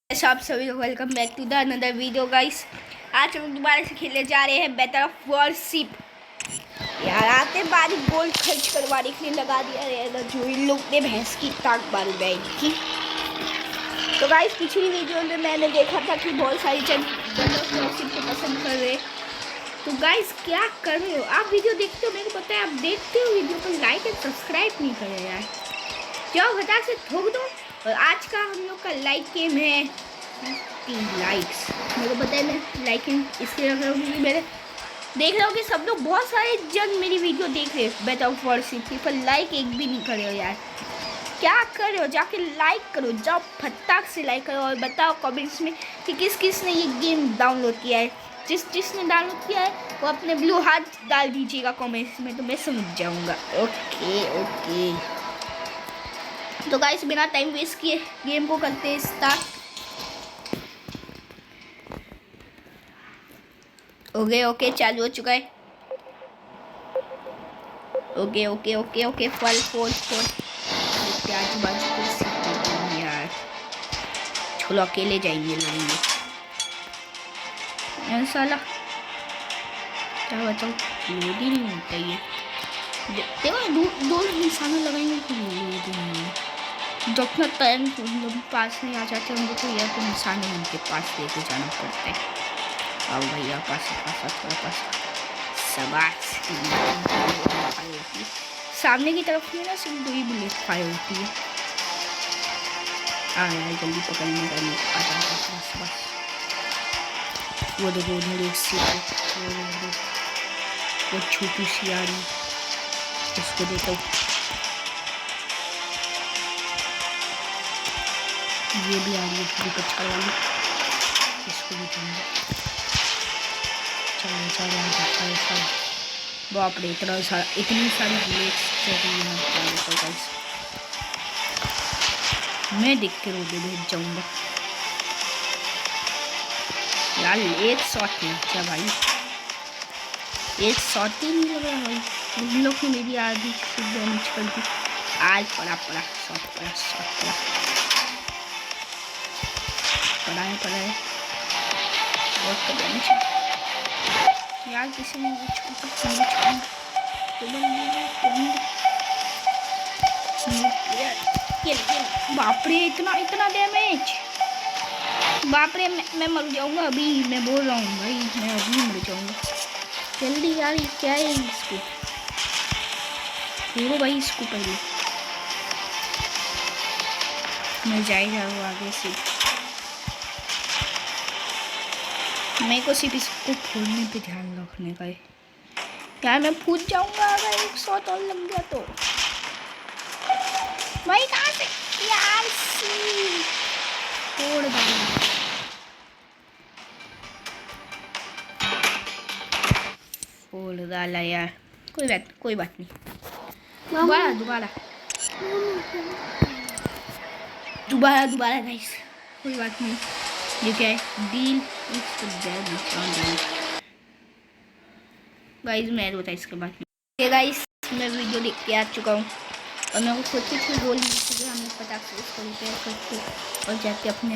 आप सभी लोग welcome back to the another video guys. आज हम दोबारा से खेलने जा रहे हैं बैटल ऑफ वॉरशिप। यार आते बारी गोल्ड खर्च करवाने के लिए लगा दिया रहेगा जो इन लोग ने भैंस की टांग मारी बैंक की। तो गाइस पिछली वीडियो में मैंने देखा था कि बहुत सारी जन बैटल ऑफ वॉरशिप को पसंद कर रहे। तो गाइस क्या कर रहे हो आप? वीडियो देखते हो, मेरे को पता है आप देखते हो, वीडियो को लाइक एंड सब्सक्राइब नहीं कर रहे यार। जाओ घटा से ठोक दो। और आज का हम लोग का लाइक गेम है 3 लाइक्स। मेरे को पता है मैं लाइकिंग इसलिए रख रहा हूँ क्योंकि मेरे देख रहा हूँ कि सब लोग बहुत सारे जन मेरी वीडियो देख रहे हैं बैटल ऑफ वॉरशिप की, पर लाइक एक भी नहीं कर रहे हो यार। क्या कर रहे हो? जाके लाइक करो, जाओ फटाक से लाइक करो और बताओ कमेंट्स में कि किस किस ने ये गेम डाउनलोड किया है। जिसने डाउनलोड किया है वो अपने ब्लू हार्ट डाल दीजिएगा कमेंट्स में, तो मैं समझ जाऊँगा। ओके तो गाइस बिना टाइम वेस्ट किए गेम को करते हैं स्टार्ट। ओके चालू हो चुका है। ओके फल फोल आजू बाजू को यार चलो अकेले जाएंगे लड़ेंगे साला। क्या बताओ लोड ही नहीं होता ये। देखो दो इंसानों लगाएंगे तो लोड ही नहीं है। जितना टाइम लोग पास नहीं आ जाते होंगे तो यह तो इंसान ही उनके पास लेके जाना पड़ता है। आओ भैया पास सबास सामने की तरफ में ना सिर्फ 2 ही बुलेट फायर होती है। यार जल्दी पकड़ने का नहीं आता बस। वो देखो उधर एक सीट वो छोटी सी आ रही, इसको देखो। ये भी आ रही है थोड़ी कच्चा वाली, इसको भी चलो बाप रे इतनी सारी बुलेट्स मैं देख के रोड भेज जाऊंगा यार। एक शॉट नहीं क्या भाई, एक शॉट ही नहीं लग रहा भाई। उन लोग ने मेरी आधी डैमेज कर दी। आज पड़ा शॉट पड़ा है बहुत डैमेज यार। किसी ने बाप रे इतना डैमेज। बाप रे मैं मर जाऊंगा अभी, मैं बोल रहा हूँ भाई मैं अभी मर जाऊंगा। जल्दी यार ये क्या है? इसको पूरा भाई इसको पहले मैं जाएगा वो आगे से। मेरे को सिर्फ इसको फोड़ने पे ध्यान रखने का है यार। मैं फूट जाऊंगा अगर एक शॉट और लग गया तो। भाई कहाँ से यार फोड़ डाला यार। कोई बात नहीं। दोबारा गाइस कोई बात नहीं। ये क्या है? डील गाइस मैं होता इसके बाद गाइस मैं वीडियो देख के आ चुका हूँ और मैं को कुछ गोल हमने फटाक से उसको रिपेयर करके और जाके अपने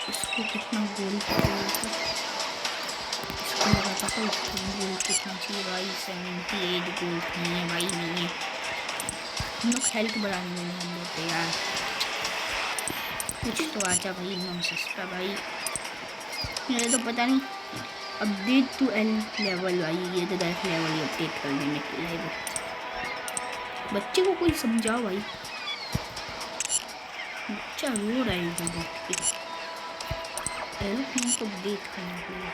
इसको कितना गोल इसको लगाता था। इसको गोल कितना चाहिए भाई? 78 गोल नहीं है भाई, नहीं है। हम लोग हेल्थ बढ़ाने में हम लोग यार कुछ तो आजा भाई एकदम सस्ता भाई। मेरे तो पता नहीं अपडेट टू एल लेवल भाई, ये तो डायरेक्ट लेवल अपडेट कर देने के लिए। बच्चे को कोई समझाओ भाई, बच्चा रो रहा है इधर बैठ के। एरोप्लेन को अपडेट करने के लिए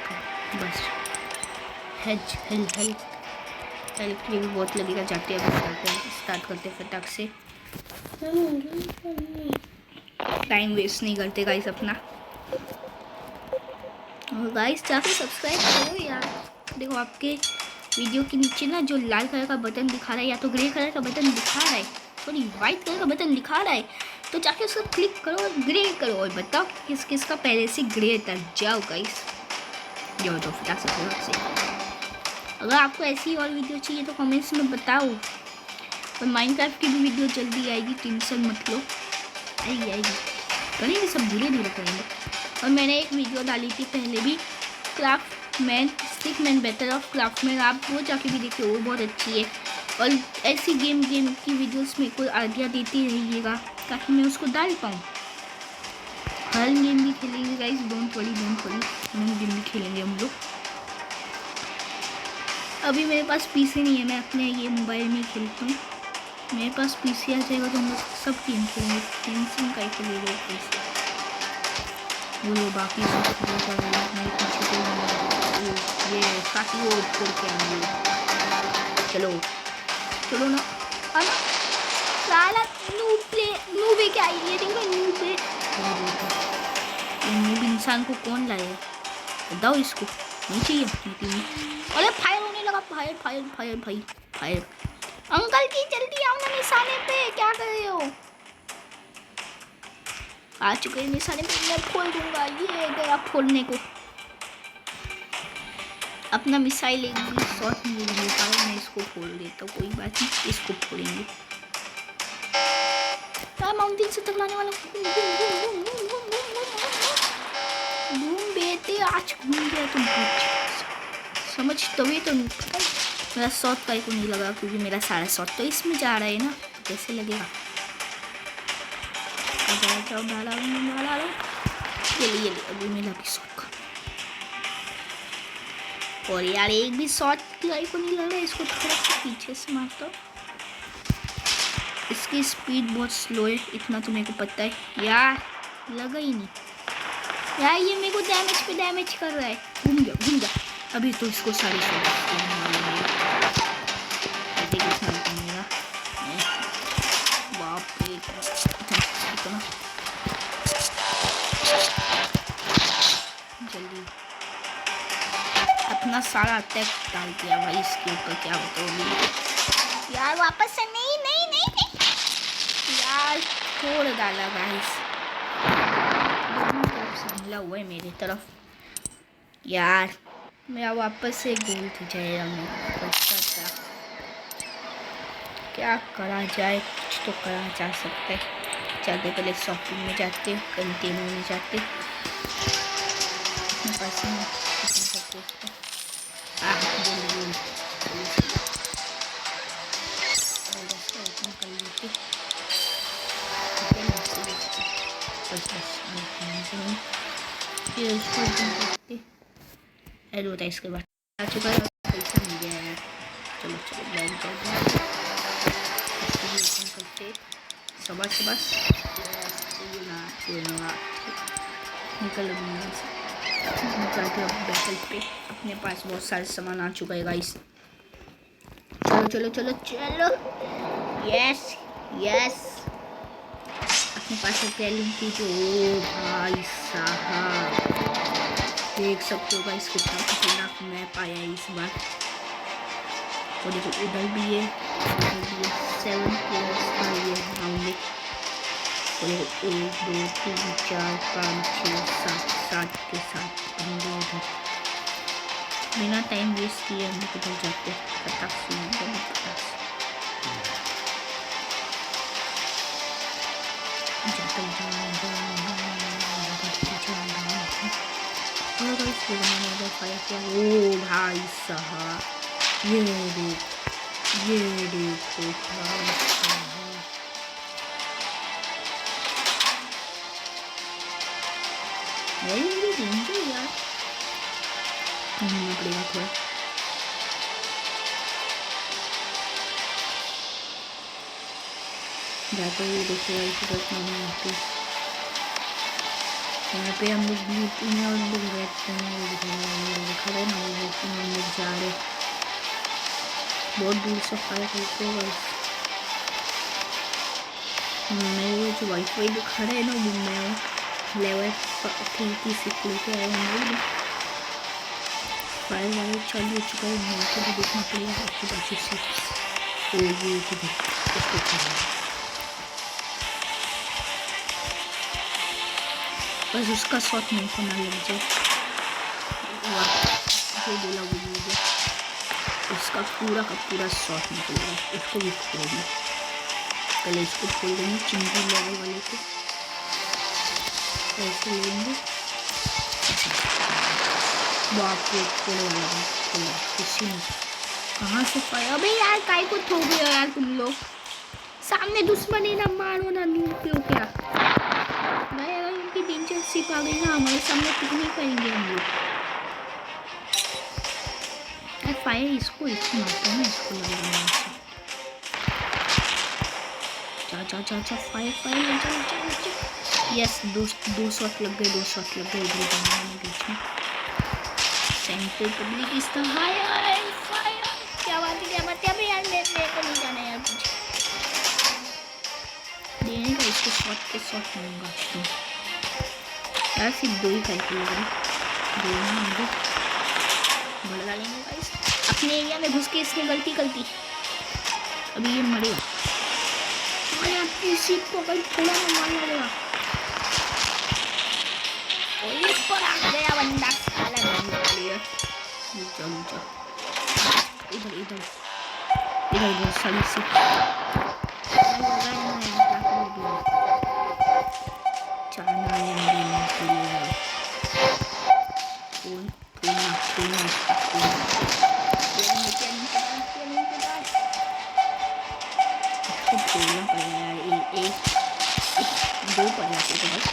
बस हेल्थ के भी बहुत लगेगा। जाते हैं स्टार्ट करते फटाक से, टाइम वेस्ट नहीं करते गाइस अपना। और गाइस जाके सब्सक्राइब करो यार। देखो आपके वीडियो के नीचे ना जो लाल कलर का बटन दिखा रहा है या तो ग्रे कलर का बटन दिखा रहा है, सॉरी वाइट कलर का बटन दिखा रहा है, तो जाके उसको क्लिक करो और ग्रे करो और बताओ किस किस का पहले से ग्रे था। जाओ गाइस जाओ तो फटाक से। अगर आपको ऐसी और वीडियो चाहिए तो कमेंट्स में बताओ। और माइनक्राफ्ट की भी वीडियो जल्दी आएगी, टेंशन मत लो, आएगी करेंगे सब धीरे धीरे करेंगे। और मैंने एक वीडियो डाली थी पहले भी, craft man stick man battle of craft man, आप वो जाके भी देखिए, वो बहुत अच्छी है। और ऐसी गेम की वीडियोस में कोई आइडिया देती रहिएगा ताकि मैं उसको डाल पाऊँ। हर गेम भी खेलेंगे guys, don't worry her game भी खेलेंगे हम लोग। अभी मेरे पास पीसी नहीं है, मैं अपने ये मोबाइल में खेलता हूँ। मेरे पास पीसी आ जाएगा तो हम लोग सब गेम खेलेंगे। टेंशन का खेले गए पीसी वो बाकी सब मेरे पीछे ये काफ़ी वो छोड़ के आएंगे। चलो चलो ना आना साला नूब है क्या ये देखो नूब है। नूब इंसान को कौन लाए बताओ, इसको नहीं चाहिए। अरे फायर होने लगा, फायर फायर फायर भाई फायर। अंकल जी जल्दी आओ ना निशाने पे, क्या कर रहे हो। आ चुके हैं निशाने पे, मैं खोल दूंगा। ये गया फोड़ने को। अपना मिसाइल एक भी शॉट नहीं ले पाया, मैं इसको फोड़ देता हूँ, कोई बात नहीं, इसको फोड़ेंगे। माउंटेन से टकराने वाला घूम बेटे, आज घूम गया तुम समझ तभी तो मेरा शॉट का को नहीं लगा, क्योंकि मेरा सारा शॉट तो इसमें जा रहा है ना, तो कैसे लगेगा। डाला ये लिए अभी मिला भी शॉट का। और यार एक भी शॉट को नहीं लग रहा, इसको थोड़ा सा पीछे से मारता हूँ। इसकी स्पीड बहुत स्लो है, इतना तो मेरे को पता है यार। लगा ही नहीं यार, ये मेरे को डैमेज पे डैमेज कर रहा है। घूम जा अभी तो इसको सारी बाप रे जल्दी अपना सारा अटैक डाल दिया भाई इसके ऊपर, क्या बताओ यार। वापस से नहीं यार, छोड़ डाला गाइस, हमला हुआ है मेरी तरफ यार। मेरा वापस से गोल थी जाएगा, मैं क्या करा जाए, कुछ तो करा जा सकता है। चलते पहले शॉपिंग में जाते, कंटेनर में जाते, एडवर्टाइज के बाद आ चुका है, पैसा मिल गया यार। चलो बैंक करते सबस निकल निकलते बैटल पे। अपने पास बहुत सारे सामान आ चुका है गाइस। चलो यस अपने पास टैलेंट की जो भाई साहब देख सकते हो गाइस, कितना खतरनाक मैप आया है इस बार। और देखो उधर भी है 7 प्लेयर्स का ये राउंड है। और 1 2 3 4 5 6 7 के साथ बंदे उधर। बिना टाइम वेस्ट किए हम लोग उधर जाते पटाख ओ भाई साहब ये देखो भाई साहब, मुझे ढूंढते यार ढूंढना पड़ेगा थोड़ा। जाकर ये देखो यहाँ पे हम लोग ब्लू में और लोग रहते हैं, खड़े ना हम लोग जा रहे बहुत दूर से फायर करते हैं। मेरे जो वाईफाई जो खड़े है ना वो मैं लेवल 36 लेके आए हैं। फायर वायर चालू हो चुका है, मेरे को भी देखना पड़ेगा आपके बाजू से। तो ये इसको बस उसका शॉट नहीं को ना लग जाए, जो बोला वो बोल, उसका पूरा का पूरा शॉट निकलेगा। उसको भी खोलेंगे, पहले इसको खोल देंगे चिंगी लेवल वाले को, ऐसे लेंगे बाप रे थोड़ा लगा थोड़ा किसी ने कहाँ से फायर। अबे यार काय को ठोक रहे हो यार तुम लोग, सामने दुश्मन है ना, मारो ना नूब क्यों क्या भाई। अगर उनकी दिलचस्पी आ गई ना हमारे सामने कुछ नहीं करेंगे हम लोग। यार फायर इसको इसको मारते हैं ना, इसको लगेगा। जा जा जा फायर फायर जा। यस दो शॉट लग गए, 2 शॉट लग गए इधर जाने बीच में। Centre public is the higher fire. क्या बात है अबे यार मेरे को नहीं जाना यार कुछ देने का, इसको शॉट पे शॉट मारूंगा यार। सिर्फ 2 ही साइकिल लग रही, 2 ना मुझे बड़ा डालेंगे गाइस। अपने एरिया में घुस के इसने गलती अभी ये मरेगा। इसी को कहीं थोड़ा मारना पड़ेगा। ऊपर आ गया बंदा साला प्लेयर। चल इधर इधर इधर इधर साली से चाना लेने के लिए दो पर जाते थे बस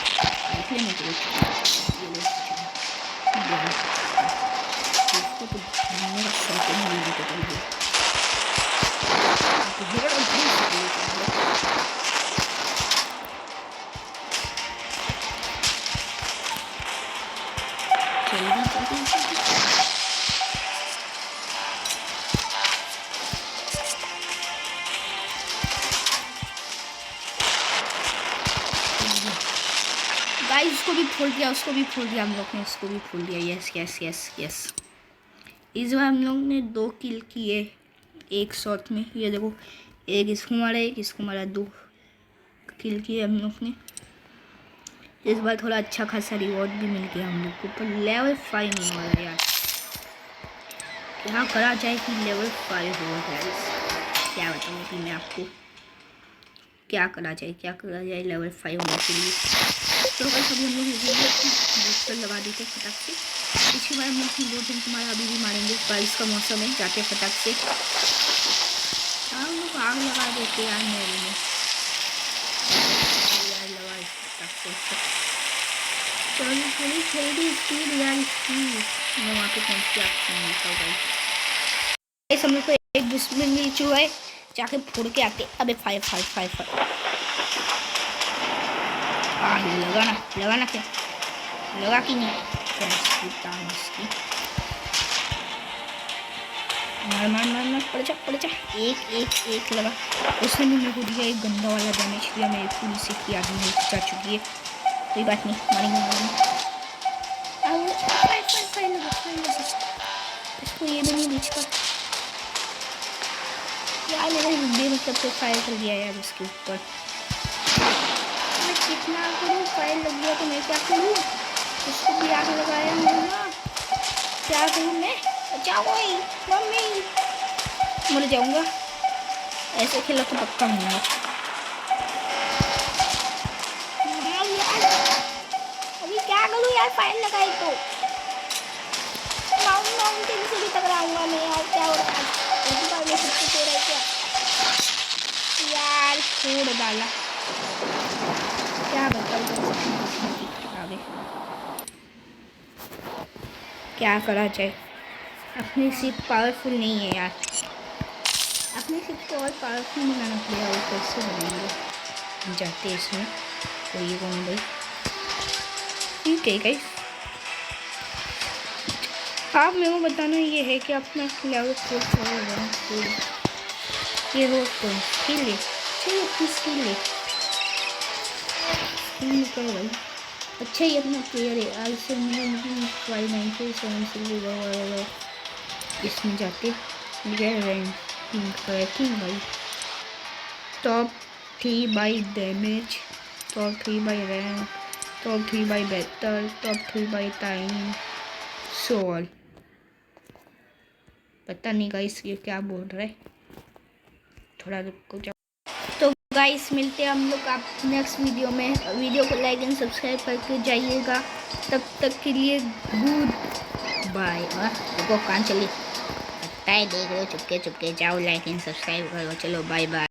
ऐसे में तो इसको तो मेरा शौक नहीं लेके चल गया गाइस उसको भी फोड़ दिया हम लोग ने, इसको भी फोड़ दिया। यस यस यस यस इस बार हम लोग ने 2 किल किए एक शॉट में। ये देखो एक इसको मारा 2 किल किए हम लोग ने। इस बार थोड़ा अच्छा खासा रिवॉर्ड भी मिल गया हम लोग को, पर लेवल 5 नहीं हो रहा यार। क्या करा जाए कि लेवल 5 हो जाए, क्या बताऊँ कि मैं आपको क्या करा जाए लेवल 5 होने के लिए। तो बस अभी हम लोग बूस्टर लगा देते फटाक से। पिछली बार हम लोग 2 दिन तुम्हारा अभी भी मारेंगे, बारिश का मौसम है, जाते फटाक से हम लोग आग लगा देते यार मेरे में यार लगा फटाक से। चलो थोड़ी स्पीड यार स्पीड मैं वहाँ पे पहुँच के आपको मिलता हूँ। हम लोग को एक दुश्मन मिल चुका है, जाके फोड़ के आते। अबे फाइव लगाना क्या लगा कि नहीं मार पड़ जा। एक लगा, उसने भी मेरे को दिया एक गंदा वाला डैमेज दिया। मेरी पूरी सेफ्टी आदमी जा चुकी है, कोई बात नहीं मारेंगे। इसको ये भी नहीं बीच का यार, मेरे मतलब से फायर कर दिया यार उसके ऊपर। मैं कितना करूँ, फायर लग गया तो मैं क्या करूँ, उसको भी आग लगाया मैं ना, क्या करूँ मैं। बचाओ मम्मी, मर जाऊँगा ऐसे खेला तो पक्का होगा। अभी क्या करूँ यार, फायर लगाई तो माउंटेन से भी टकराऊंगा मैं यार। क्या हो रहा है यार, छोड़ डाला क्या बताऊँ आगे क्या करा जाए। अपनी सिप पावरफुल नहीं है यार, अपनी सिप को और पावरफुल बनाना पड़ेगा। वो कैसे बनाएंगे, जाते हैं इसमें कोई कौन भाई। ठीक है गाइस, आप मेरे को बताना ये है कि अपना लेवल 4 ये हो तो स्किल ले, चलो अपनी स्किल ले निकल भाई। अच्छा ही अपना प्लेयर है आज से 597 इसमें जाते रैंकिंग भाई। Top 3 by damage, top 3 by rank, top 3 by battle, top 3 by time soul. पता नहीं गाइस ये क्या बोल रहा है, थोड़ा रुको जाओ। तो गाइस मिलते हैं हम लोग आप नेक्स्ट वीडियो में। वीडियो को लाइक एंड सब्सक्राइब करके जाइएगा। तब तक के लिए गुड बाय। और देखो कहाँ चली, देख रहे हो, चुपके चुपके जाओ, लाइक एंड सब्सक्राइब करो। चलो बाय बाय।